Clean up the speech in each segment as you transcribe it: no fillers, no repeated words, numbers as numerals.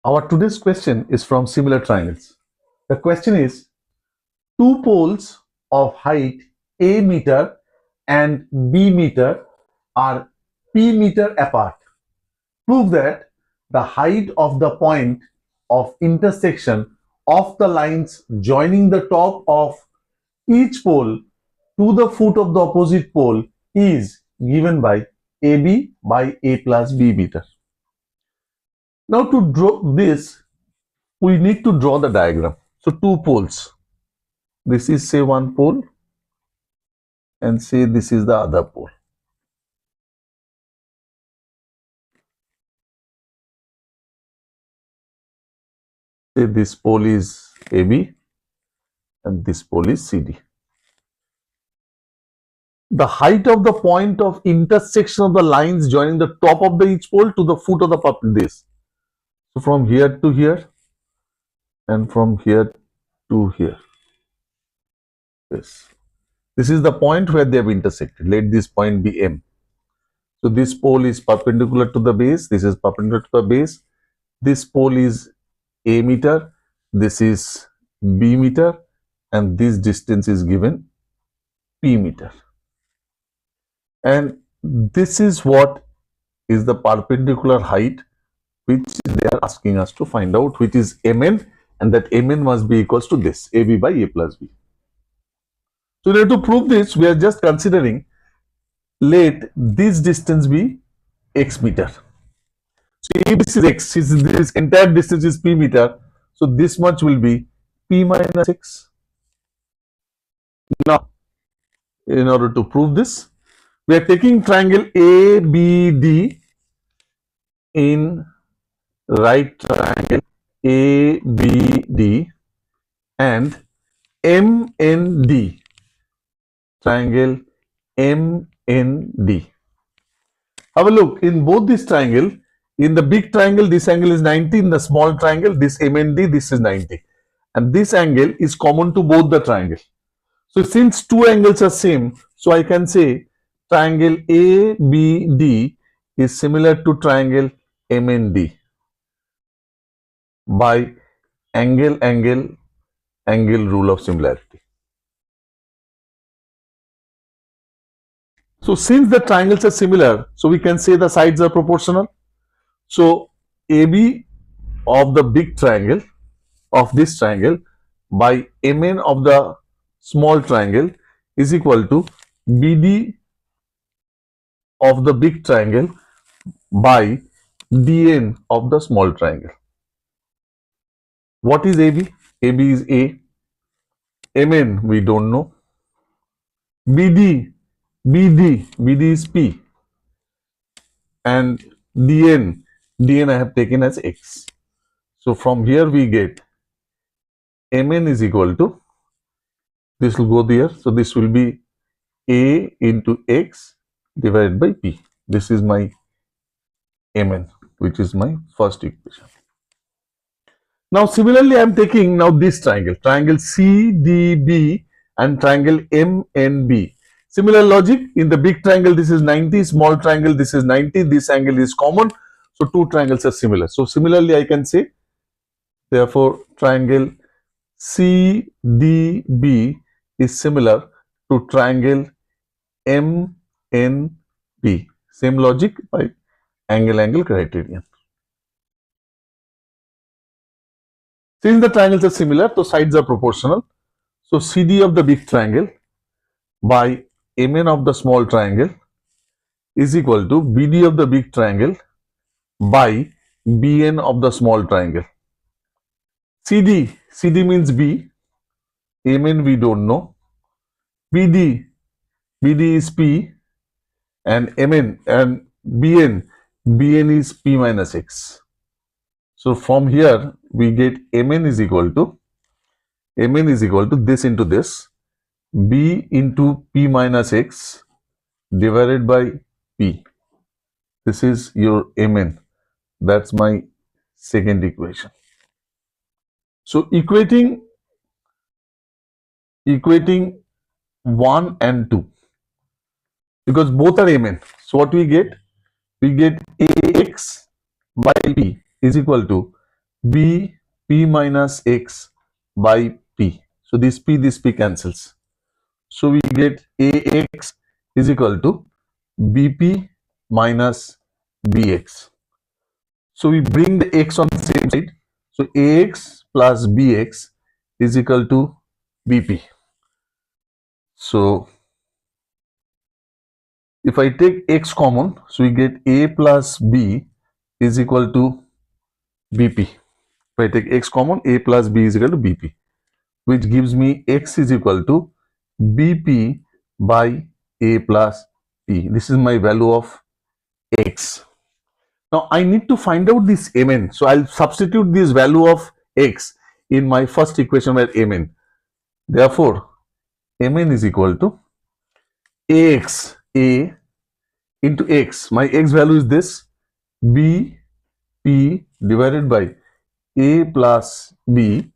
Our today's question is from similar triangles. The question is, two poles of height a meter and b meter are p meter apart. Prove that the height of the point of intersection of the lines joining the top of each pole to the foot of the opposite pole is given by AB by A plus B meter. Now to draw this, we need to draw the diagram. So two poles. This is say one pole and say this is the other pole. Say this pole is AB and this pole is CD. The height of the point of intersection of the lines joining the top of the each pole to the foot of the this. So from here to here and from here to here. This is the point where they have intersected. Let this point be M. So this pole is perpendicular to the base. This is perpendicular to the base. This pole is A meter. This is B meter. And this distance is given P meter. And this is what is the perpendicular height which they are asking us to find out, which is Mn, and that Mn must be equals to this, AB by A plus B. So in order to prove this, we are just considering, let this distance be x meter. So ABC is x, this entire distance is p meter, so this much will be p minus x. Now, in order to prove this, we are taking triangle ABD in right triangle ABD and MND, triangle MND. Have a look, in both this triangle, in the big triangle this angle is 90, in the small triangle this MND, this is 90, and this angle is common to both the triangle. So since two angles are same, so I can say triangle ABD is similar to triangle MND by angle rule of similarity. So since the triangles are similar, so we can say the sides are proportional. So AB of the big triangle of this triangle by MN of the small triangle is equal to BD of the big triangle by DN of the small triangle. What is AB? AB is A. MN we don't know. BD is P. And DN I have taken as X. So from here we get Mn is equal to, this will go there, so this will be A into X divided by P. This is my Mn, which is my first equation. Now similarly I am taking now this triangle, triangle CDB and triangle MNB. Similar logic, in the big triangle this is 90, small triangle this is 90, this angle is common, so two triangles are similar. So similarly I can say, therefore triangle CDB is similar to triangle MNB. Same logic by angle criterion. Since the triangles are similar, so sides are proportional. So CD of the big triangle by MN of the small triangle is equal to BD of the big triangle by BN of the small triangle. CD means B, MN we don't know, BD is P, and MN and BN is P minus X. So from here we get Mn is equal to this into this, B into P minus X divided by P. This is your Mn. That's my second equation. So equating 1 and 2, because both are Mn. So what we get? We get Ax by P is equal to b p minus x by p. So this p cancels. So we get ax is equal to bp minus bx. So we bring the x on the same side. So ax plus bx is equal to bp. So if I take x common, so we get a plus b is equal to bp. If I take x common, a plus b is equal to bp, which gives me x is equal to bp by a plus p. This is my value of x. Now I need to find out this mn. So I'll substitute this value of x in my first equation where mn. Therefore, mn is equal to ax, a into x. My x value is this, b p divided by a plus b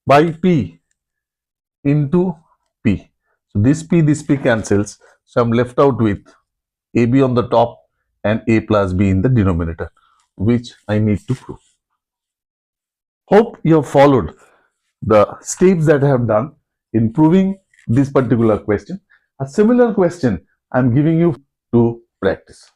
by p into p. So this p cancels. So I'm left out with ab on the top and a plus b in the denominator, which I need to prove. Hope you have followed the steps that I have done in proving this particular question. A similar question I am giving you to practice.